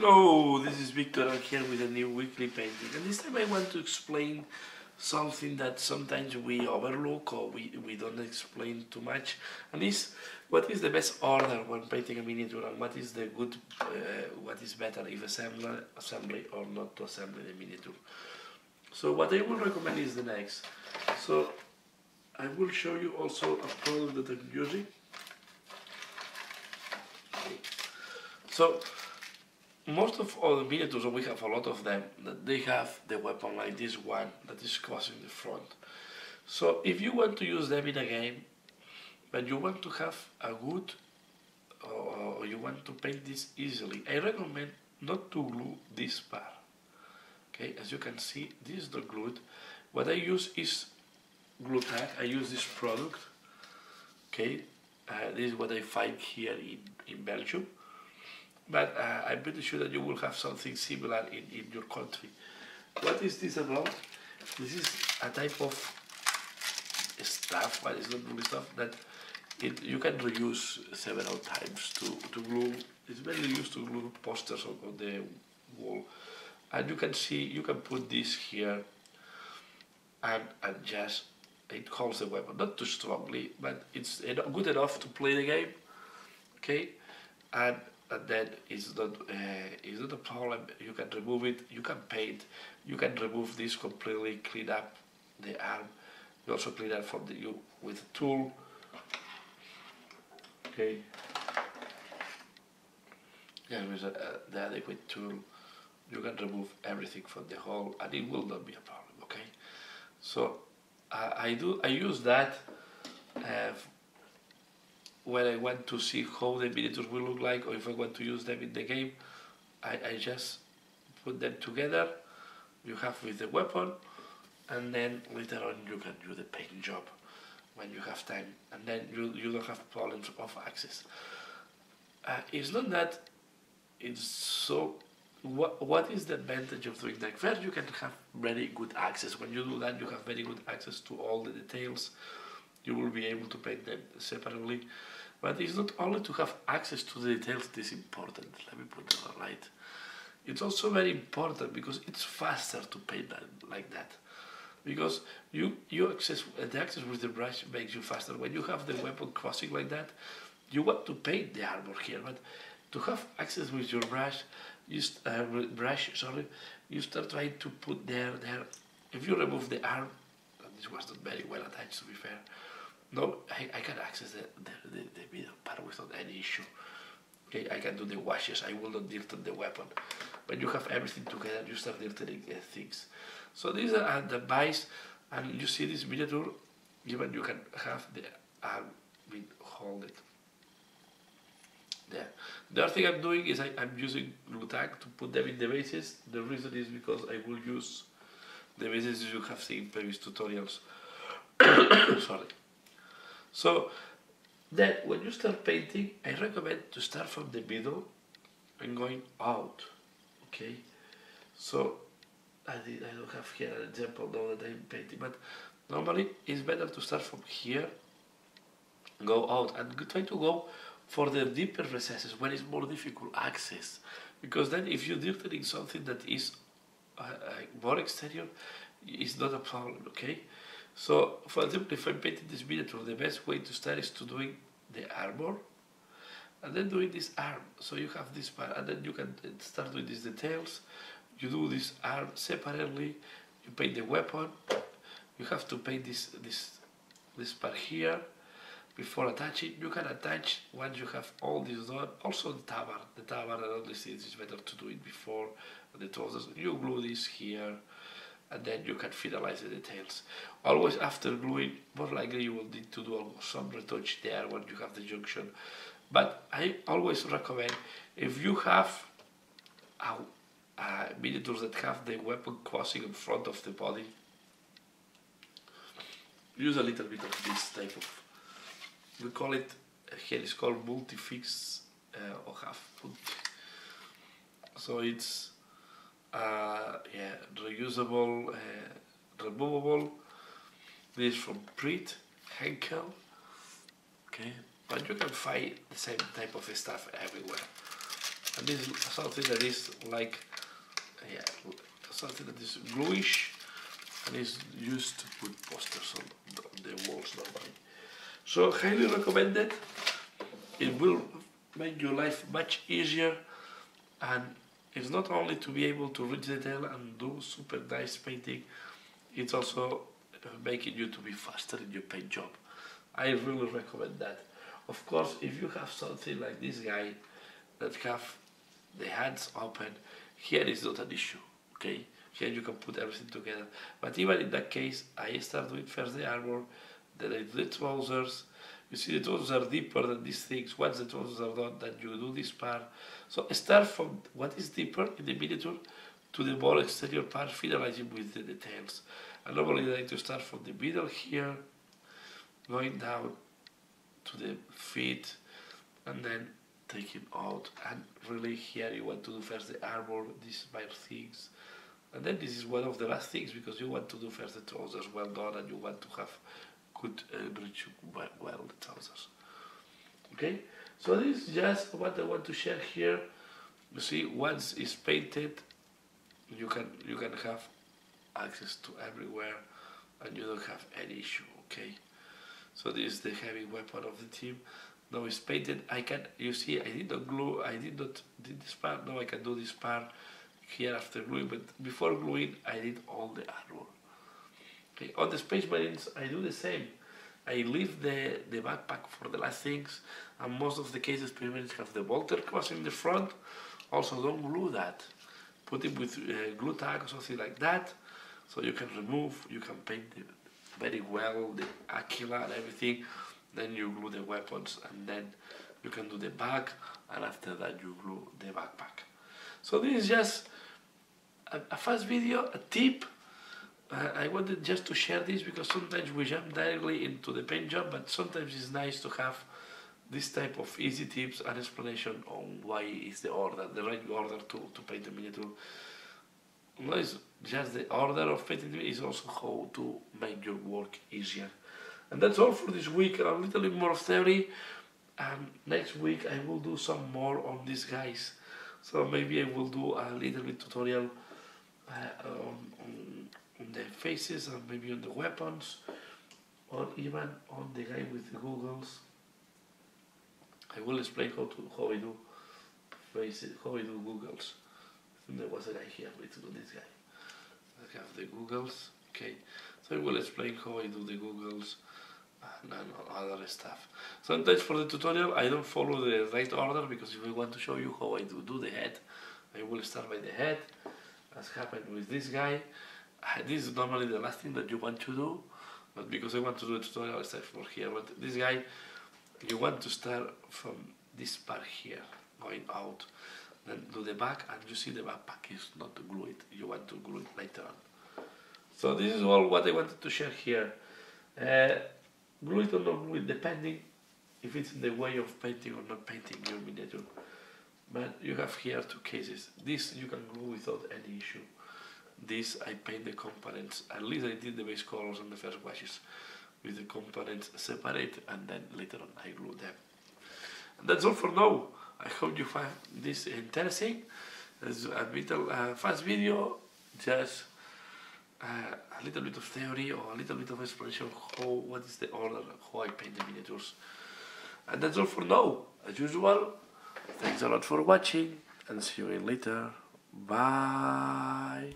Hello, this is Victor. I'm here with a new weekly painting, and this time I want to explain something that sometimes we overlook or we don't explain too much, and is what is the best order when painting a miniature, and what is the good, what is better if assembly or not to assemble the miniature. So what I will recommend is the next. So I will show you also a product that I'm using. So most of all the miniatures, and we have a lot of them, that they have the weapon like this one that is crossing the front. So if you want to use them in a game, but you want to have a good, or you want to paint this easily, I recommend not to glue this part. Okay, as you can see, this is not glued. What I use is glue tack. I use this product. Okay, this is what I find here in Belgium. But I'm pretty sure that you will have something similar in your country. What is this about? This is a type of stuff, but it's not really stuff, that you can reuse several times to glue. It's mainly used to glue posters on the wall. And you can see, you can put this here and just, it holds the weapon. Not too strongly, but it's good enough to play the game. Okay? And then it's not a problem. You can remove it, you can paint, you can remove this completely, clean up the arm. You also clean up from with a tool. Okay. Yeah, with the adequate tool, you can remove everything from the hole, and it will not be a problem. Okay. So I use that. When I want to see how the miniatures will look like, or if I want to use them in the game, I just put them together. You have with the weapon, and then later on you can do the paint job when you have time, and then you don't have problems of access. It's not that it's so. What is the advantage of doing that? First, you can have very good access. When you do that, you have very good access to all the details. You will be able to paint them separately. But it's not only to have access to the details that is important. Let me put it on right. It's also very important because it's faster to paint like that. Because the access with the brush makes you faster. When you have the weapon crossing like that, you want to paint the armor here, but to have access with your brush, you start trying to put there. If you remove the arm, and this was not very well attached, to be fair. No, I can access the middle part without any issue. Okay, I can do the washes. I will not dirty the weapon. When you have everything together, you start dirtying things. So these are the buys, and you see this miniature. Even you can have the arm hold it. There. The other thing I'm doing is I'm using glue tack to put them in the bases. The reason is because I will use the bases you have seen in previous tutorials. Sorry. So then when you start painting, I recommend to start from the middle and going out. Okay. So I don't have here an example now that I'm painting, but normally it's better to start from here, go out, and try to go for the deeper recesses when it's more difficult access. Because then if you're dirtying something that is more exterior, it's not a problem. Okay. So, for example, if I'm painting this miniature, the best way to start is to doing the armor, and then doing this arm. So you have this part, and then you can start doing these details. You do this arm separately. You paint the weapon. You have to paint this part here before attaching. You can attach once you have all this done. Also the tabard. The tabard, and all these things, is better to do it before the trousers. You glue this here, and then you can finalize the details. Always after gluing, more likely you will need to do some retouch there when you have the junction. But I always recommend, if you have miniatures that have the weapon crossing in front of the body, use a little bit of this type of, we call it, here it's called multi-fix or half. So it's reusable, removable. This from Prit, Henkel. Okay, but you can find the same type of stuff everywhere. and this is something that is like, yeah, something that is bluish and is used to put posters on the walls normally. So highly recommended. It will make your life much easier, and it's not only to be able to reach detail and do super nice painting, it's also making you to be faster in your paint job. I really recommend that. Of course, if you have something like this guy that have the hands open, here is not an issue, okay? Here you can put everything together. But even in that case, I start doing first the armor, then I do the trousers. You see, the trousers are deeper than these things. Once the trousers are done, then you do this part. So start from what is deeper in the miniature to the more exterior part, finalizing with the details. And normally I like to start from the middle here, going down to the feet, and then taking out. And really here you want to do first the armor, these minor things. And then this is one of the last things, because you want to do first the trousers well done, and you want to have good reach well the trousers. Okay, so this is just what I want to share here. You see, once it's painted, you can have access to everywhere, and you don't have any issue. Okay, so this is the heavy weapon of the team. Now it's painted. I can, you see, I did not glue. I did not did this part. Now I can do this part here after gluing, but before gluing, I did all the armor. Okay. On the Space Marines, I do the same. I leave the backpack for the last things, and most of the cases, Space Marines have the bolter cross in the front. Also, don't glue that. Put it with glue tag or something like that, so you can remove, you can paint it very well, the Aquila and everything. Then you glue the weapons, and then you can do the back, and after that you glue the backpack. So this is just a fast video, a tip. I wanted just to share this because sometimes we jump directly into the paint job, but sometimes it's nice to have this type of easy tips and explanation on why is the order, the right order to paint a miniature. Not just the order of painting, is also how to make your work easier. And that's all for this week. A little bit more of theory. Next week I will do some more on these guys. So maybe I will do a little bit tutorial on the faces, and maybe on the weapons, or even on the guy with the goggles. I will explain how I do faces, how I do goggles. I think there was a guy here with this guy. I have the goggles. Okay, so I will explain how I do the goggles and other stuff. Sometimes for the tutorial I don't follow the right order, because if I want to show you how I do the head, I will start by the head, as happened with this guy. This is normally the last thing that you want to do, but because I want to do a tutorial, I start from here. But this guy, you want to start from this part here, going out, then do the back, and you see the backpack is not to glue it. You want to glue it later on. So this is all what I wanted to share here. Glue it or not glue it, depending if it's in the way of painting or not painting your miniature. But you have here two cases. This you can glue without any issue. This I paint the components, at least I did the base colors on the first washes, with the components separate, and then later on I glue them. And that's all for now. I hope you find this interesting. It's a little fast video, just a little bit of theory or a little bit of explanation of what is the order, how I paint the miniatures. And that's all for now. As usual, thanks a lot for watching, and see you later. Bye.